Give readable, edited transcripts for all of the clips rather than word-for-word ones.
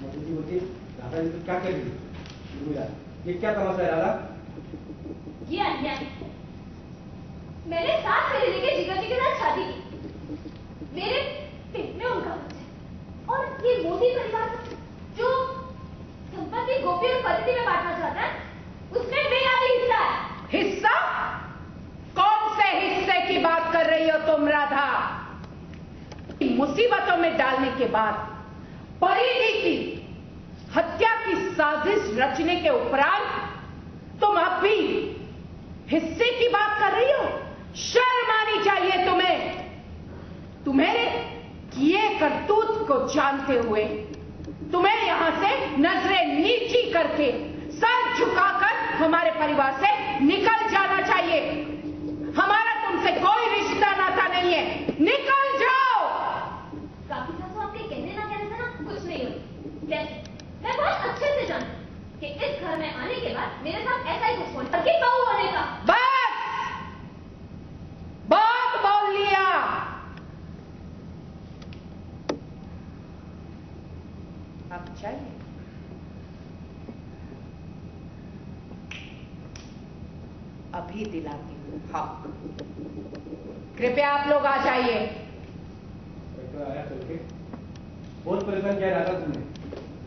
मोदी होती राधा जी तो क्या कर रही है? ये क्या तमाशा है राधा? ये अन्याय। मैंने 7 महीने के जिगर के साथ शादी की। मेरे पेट में उनका बच्चा है और ये मोदी परिवार जो संपत्ति गोपी और परिधि में बांटना चाहता है, उसमें मेरा भी हिस्सा है। हिस्सा? कौन से हिस्से की बात कर रही हो तुम राधा? मुसीबतों में डालने के बाद परिधि की हत्या की साजिश रचने के उपरांत तुम अब भी हिस्से की बात कर रही हो? शर्म आनी चाहिए तुम्हें। तुम्हें किए करतूत को जानते हुए तुम्हें यहां से नजरें नीची करके सर झुकाकर हमारे परिवार से निकल जाना चाहिए। हमारा तुमसे कोई रिश्ता नाता नहीं है, निकल जाओ। काफी सासू आपके कहने ना कहने से ना कुछ नहीं होती। वैसे मैं बहुत अच्छे से जानती हूँ कि इस घर में आने के बाद मेरे साथ ऐसा ही कुछ होने की बहू होने का। बस बहुत बोल लिया। अब चाहिए अभी दिलाती हूँ। हाँ, कृपया आप लोग आ जाइए। आया चल के बहुत परेशान किया राधा तुमने।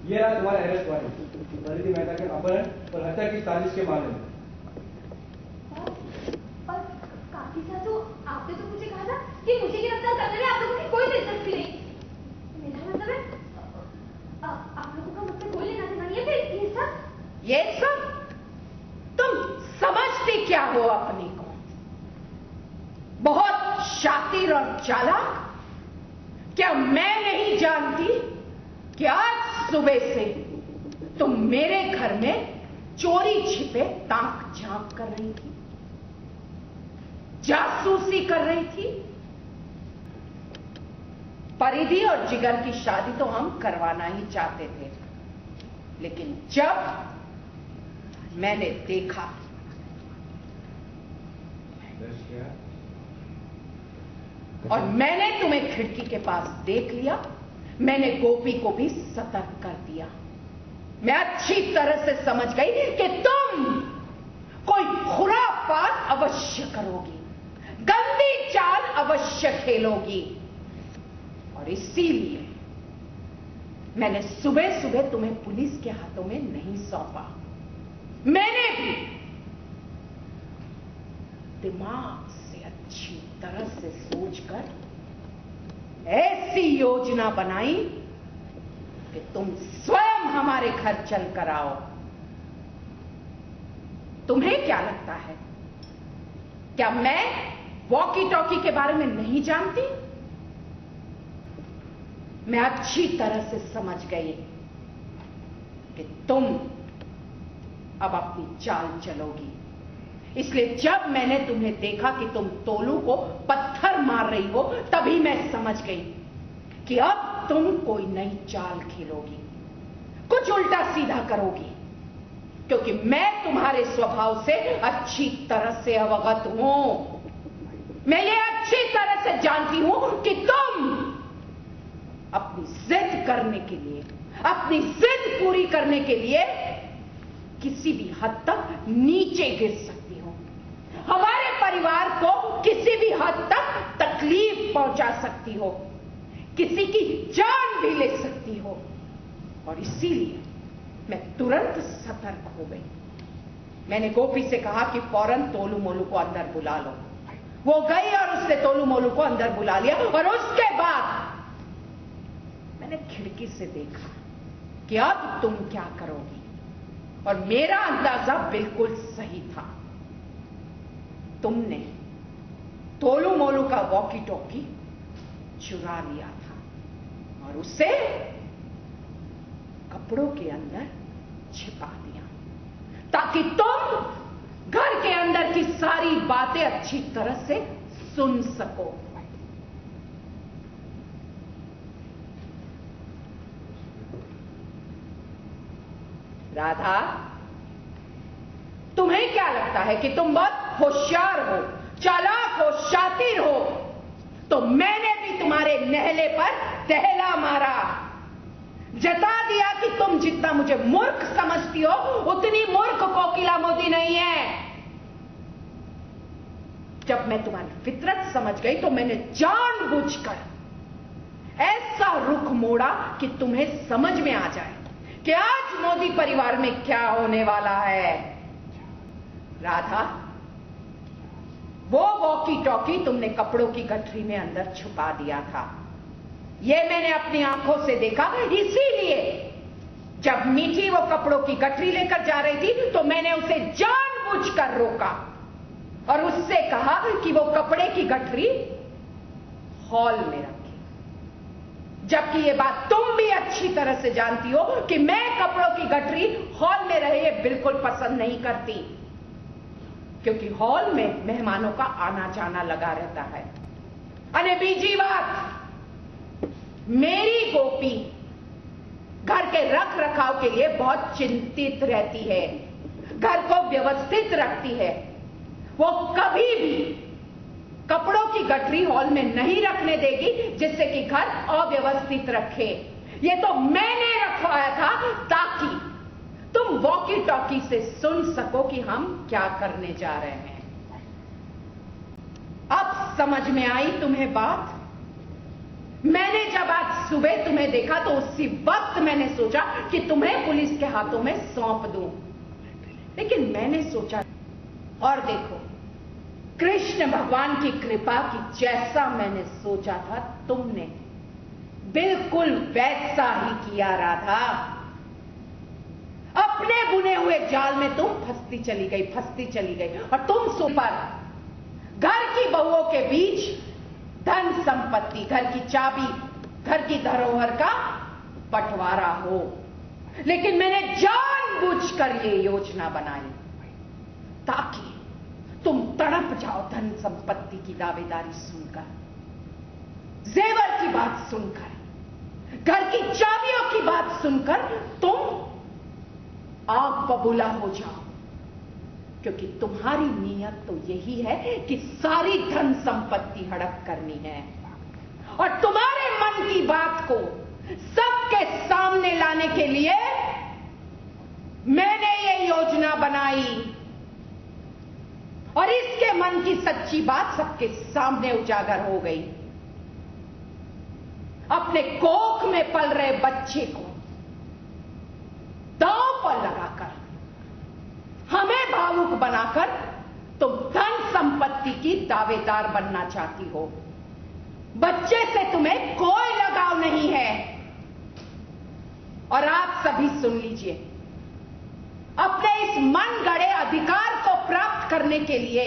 ये रहा तुम्हारा अरेस्ट वारंट, परिधि मेहता के अपहरण और हत्या की साजिश के मामले में। और काफी सासू, आपने तो मुझे कहा था कि मुझे गिरफ्तार करने में आप लोगों की कोई दिलचस्पी नहीं। मेरा मतलब है आप लोगों का मुझसे कोई लेना देना नहीं है। फिर ये सब तुम समझते क्या हो अपने को? बहुत शातिर और चालाक? क्या मैं नहीं जानती कि आज सुबह से तुम मेरे घर में चोरी छिपे ताक झांक कर रही थी, जासूसी कर रही थी? परिधि और जिगर की शादी तो हम करवाना ही चाहते थे, लेकिन जब मैंने देखा और मैंने तुम्हें खिड़की के पास देख लिया, मैंने गोपी को भी सतर्क कर दिया। मैं अच्छी तरह से समझ गई कि तुम कोई खुरापात अवश्य करोगी, गंदी चाल अवश्य खेलोगी, और इसीलिए मैंने सुबह सुबह तुम्हें पुलिस के हाथों में नहीं सौंपा। मैंने भी दिमाग से अच्छी तरह से सोचकर ऐसी योजना बनाई कि तुम स्वयं हमारे घर चल कर आओ। तुम्हें क्या लगता है, क्या मैं वॉकी टॉकी के बारे में नहीं जानती? मैं अच्छी तरह से समझ गई कि तुम अब अपनी चाल चलोगी। इसलिए जब मैंने तुम्हें देखा कि तुम तोलू को पत्थर मार रही हो, तभी मैं समझ गई कि अब तुम कोई नई चाल खेलोगी, कुछ उल्टा सीधा करोगी, क्योंकि मैं तुम्हारे स्वभाव से अच्छी तरह से अवगत हूं। मैं ये अच्छी तरह से जानती हूं कि तुम अपनी जिद करने के लिए, अपनी जिद पूरी करने के लिए किसी भी हद तक नीचे गिर सकती हो, हमारे परिवार को किसी भी हद तक तकलीफ पहुंचा सकती हो, किसी की जान भी ले सकती हो। और इसीलिए मैं तुरंत सतर्क हो गई। मैंने गोपी से कहा कि फौरन तोलू मोलू को अंदर बुला लो। वो गई और उसने तोलू मोलू को अंदर बुला लिया, और उसके बाद मैंने खिड़की से देखा कि अब तुम क्या करोगी, और मेरा अंदाजा बिल्कुल सही था। तुमने तोलू मोलू का वॉकी टॉकी चुरा लिया था और उसे कपड़ों के अंदर छिपा दिया, ताकि तुम घर के अंदर की सारी बातें अच्छी तरह से सुन सको। राधा, तुम्हें क्या लगता है कि तुम बहुत होशियार हो, चालाक हो, शातिर हो? तो मैंने भी तुम्हारे नहले पर टहला मारा। जता दिया कि तुम जितना मुझे मूर्ख समझती हो उतनी मूर्ख कोकिला मोदी नहीं है। जब मैं तुम्हारी फितरत समझ गई तो मैंने जानबूझकर ऐसा रुख मोड़ा कि तुम्हें समझ में आ जाए कि आज मोदी परिवार में क्या होने वाला है। राधा, वो वॉकी टॉकी तुमने कपड़ों की गठरी में अंदर छुपा दिया था। यह मैंने अपनी आंखों से देखा, इसीलिए जब मीठी वो कपड़ों की गठरी लेकर जा रही थी तो मैंने उसे जानबूझकर रोका और उससे कहा कि वो कपड़े की गठरी हॉल में रखे। जबकि ये बात तुम भी अच्छी तरह से जानती हो कि मैं कपड़ों की गठरी हॉल में रहे बिल्कुल पसंद नहीं करती, क्योंकि हॉल में मेहमानों का आना जाना लगा रहता है। अने बीजी बात, मेरी गोपी घर के रख रखाव के लिए बहुत चिंतित रहती है, घर को व्यवस्थित रखती है। वो कभी भी कपड़ों की गठरी हॉल में नहीं रखने देगी जिससे कि घर अव्यवस्थित रखे। ये तो मैंने रखवाया था ताकि तुम वॉकी टॉकी से सुन सको कि हम क्या करने जा रहे हैं। अब समझ में आई तुम्हें बात? मैंने जब आज सुबह तुम्हें देखा तो उसी वक्त मैंने सोचा कि तुम्हें पुलिस के हाथों में सौंप दूं, लेकिन मैंने सोचा और देखो, कृष्ण भगवान की कृपा की जैसा मैंने सोचा था तुमने बिल्कुल वैसा ही किया। राधा, अपने बुने हुए जाल में तुम फंसती चली गई और तुम सुपर घर की बहुओं के बीच धन संपत्ति, घर की चाबी, घर की धरोहर का बंटवारा हो। लेकिन मैंने जानबूझकर ये योजना बनाई ताकि तुम तड़प जाओ धन संपत्ति की दावेदारी सुनकर, जेवर की बात सुनकर, घर की चाबियों की बात सुनकर तुम आग बबूला हो जाओ, क्योंकि तुम्हारी नीयत तो यही है कि सारी धन संपत्ति हड़प करनी है और तुम्हारे मन की बात को सबके सामने लाने के लिए मैंने ये योजना बनाई और इसके मन की सच्ची बात सबके सामने उजागर हो गई। अपने कोख में पल रहे बच्चे को दांव पर लगाकर, हमें भावुक बनाकर तुम धन संपत्ति की दावेदार बनना चाहती हो। बच्चे से तुम्हें कोई लगाव नहीं है। और आप सभी सुन लीजिए, अपने इस मन गढ़े अधिकार को प्राप्त करने के लिए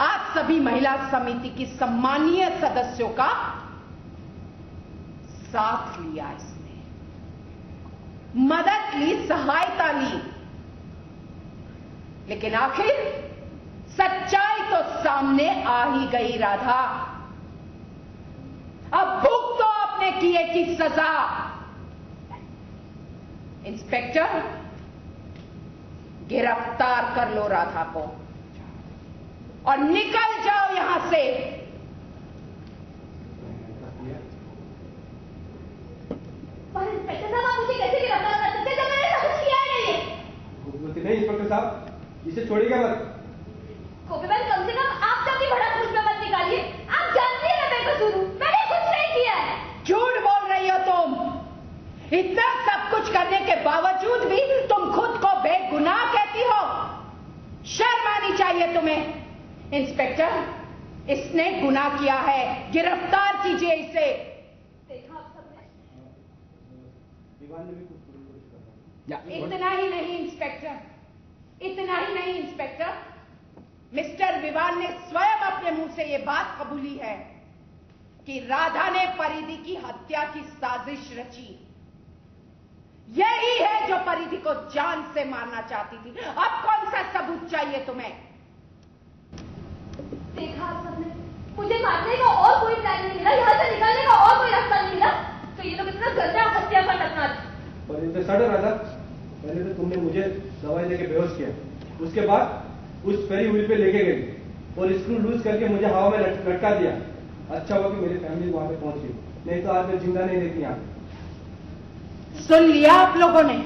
आप सभी महिला समिति की सम्मानीय सदस्यों का साथ लिया, इसने मदद ली, सहायता ली, लेकिन आखिर सच्चाई तो सामने आ ही गई। राधा, अब भुगतो अपने किए की सजा। इंस्पेक्टर, गिरफ्तार कर लो राधा को और निकल जाओ यहां से। पर इंस्पेक्टर साहब, आप मुझे कैसे गिरफ्तार कर सकते हैं जब मैंने सब कुछ किया ही नहीं है? नहीं इंस्पेक्टर साहब, इसे छोड़िएगा मत। गोपीबल, कम से कम आप तब भी भड़क मुझ पे मत निकालिए। आप जानती हैं मैं बेकसूर हूं, मैंने कुछ नहीं किया है। झूठ बोल रही हो तुम। इतना सब कुछ करने के बावजूद भी तुम खुद को बेगुनाह कहती हो। शर्म आनी चाहिए तुम्हें। इंस्पेक्टर, इसने गुनाह किया है, गिरफ्तार कीजिए इसे। देखा आप सबने? विवान ने भी कुछ कोशिश करा। इतना ही नहीं इंस्पेक्टर, इतना ही नहीं इंस्पेक्टर, मिस्टर विवान ने स्वयं अपने मुंह से यह बात कबूली है कि राधा ने परिधि की हत्या की साजिश रची। यही है जो परिधि को जान से मारना चाहती थी। अब कौन सा सबूत चाहिए तुम्हें? देखा आप सबने, मुझे मारने का और कोई प्लान नहीं मिला, यहां से निकलने का और कोई रास्ता नहीं मिला, तो ये लोग इतना गंदा हत्या का टकना। पर इनसे सड़ रहा था। पहले तो तुमने मुझे दवाई देके बेहोश किया, उसके बाद उस फेरी व्हील पे लेके गई और स्क्रू लूज करके मुझे हवा में लटका दिया। अच्छा हुआ कि मेरी फैमिली वहां पे पहुंच गई, नहीं तो आज मैं जिंदा नहीं रहती यहाँ। सुन लिया आप लोगों ने?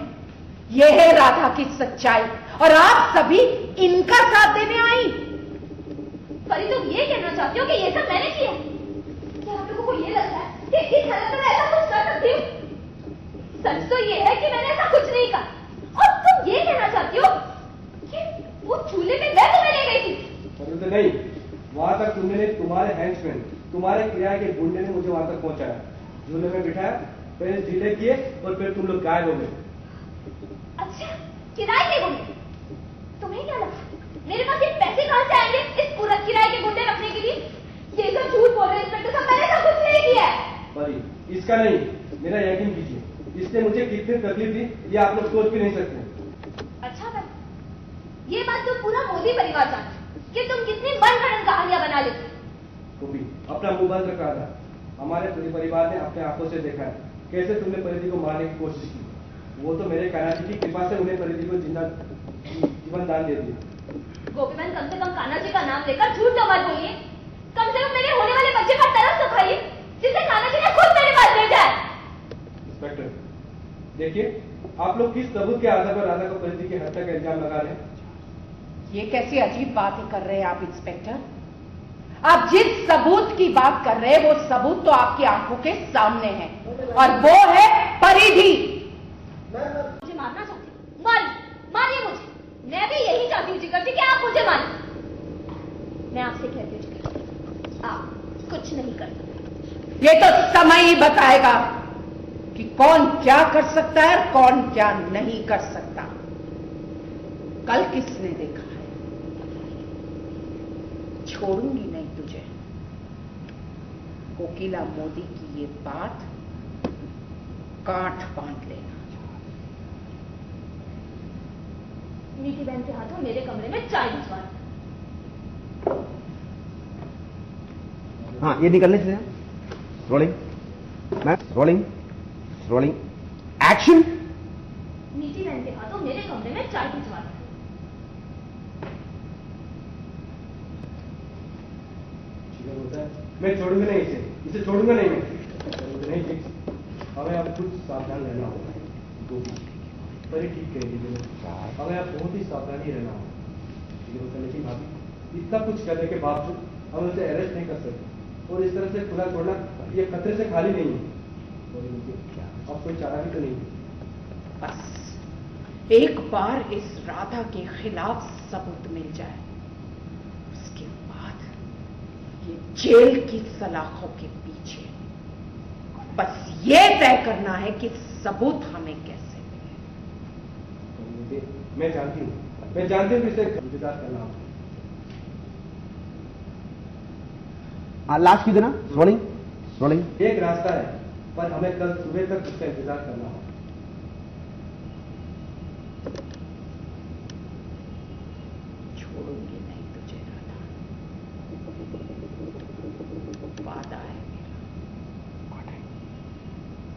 यह है राधा की सच्चाई और आप सभी इनका साथ देने आई। परी तुम ये कहना चाहती हो कि ये सब मैंने किया? क्या आप लोगों को ये लगता है कि इस हालत में मैं ऐसा कुछ कर सकती हूँ? सच तो ये है कि मैंने ऐसा कुछ नहीं कहा। और तुम ये कहना चाहती हो कि वो चूल्हे में मैं तुम्हें ले गई थी? तो नहीं, वहां तक तुमने तुम्हारे हैंड्समैन, तुम्हारे किराए के गुंडे ने मुझे वहां तक पहुंचाया, झूले में बिठाया, पहले ढीले किए और फिर तुम लोग गायब हो गए। अच्छा, किराए के गुंडे? तुम्हें क्या लगा मेरे पास ये पैसे कहां से आएंगे इस पूरा किराए के गुंडे रखने के लिए? ये सब झूठ बोल रहे हैं इंस्पेक्टर साहब, मैंने सब कुछ नहीं किया है। परी, इसका नहीं, मेरा यकीन कीजिए, इसने मुझे कितनी तकलीफ दी ये आप लोग सोच भी नहीं सकते। अच्छा बस ये बात तो पूरा मोदी परिवार जानते कि तुम कितनी मनगढ़ंत कहानियां बना लेते। गोपी, अपना मुंह बंद रखा था। हमारे पूरे परिवार ने अपने आंखों से देखा है कैसे तुमने परिधि को मारने की कोशिश की। वो तो मेरे कान्हा जी की कृपा से उन्हें परिधि को जिंदा जीवन दान दे दिया। गोपीबहन, कम से कम कान्हा जी का नाम लेकर झूठ तो मत बोलिए। कम से कम मेरे होने वाले बच्चे का तरस तो खाइए जिसे कान्हा जी ने खुद मेरे पास भेजा है। इंस्पेक्टर, देखिए आप लोग किस सबूत के आधार पर राधा को परिधि की हत्या का इल्जाम लगा रहे हैं? ये कैसी अजीब बातें कर रहे हैं आप इंस्पेक्टर? आप जिस सबूत की बात कर रहे हैं वो सबूत तो आपकी आंखों के सामने है और वो है परिधि। मुझे मारना चाहती हूँ? मारिए मुझे। मैं भी यही चाहती हूँ जिगर जी कि आप मुझे मारिए। मैं आपसे कहती हूँ जिगर, आप कुछ नहीं कर सकते। ये तो समय ही बताएगा कि कौन क्या कर सकता है और कौन क्या नहीं कर सकता। कल किसने देखा है? छोड़ूंगी नहीं तुझे। कोकिला मोदी की ये बात गांठ बांध लेना। मीठी बहन के हाथों मेरे कमरे में चाय भिजवा। हाँ, ये निकलने से रोलिंग, मैं रोलिंग रोलिंग एक्शन। मीठी बहन के हाथों मेरे कमरे में चाय भिजवा। मैं छोड़ूंगा नहीं इसे छोड़ूंगा नहीं मैं। नहीं ठीक, हमें अब कुछ सावधान रहना होगा। पर ठीक कहेगी, हमें अब बहुत ही सावधानी रहना होगा। लेकिन भाभी, इतना कुछ करने के बावजूद हम उसे अरेस्ट नहीं कर सकते और इस तरह से खुला छोड़ना ये खतरे से खाली नहीं है। अब कोई चारा भी तो नहीं है। बस एक बार इस राधा के खिलाफ सबूत मिल जाए, उसके बाद ये जेल की सलाखों के पीछे बस ये तय करना है कि सबूत हमें कैसे मिले। मैं जानती हूँ कि इसे इंतजार करना होगा। लास्ट की देना रोलिंग रोलिंग। एक रास्ता है पर हमें कल सुबह तक उसका इंतजार करना होगा।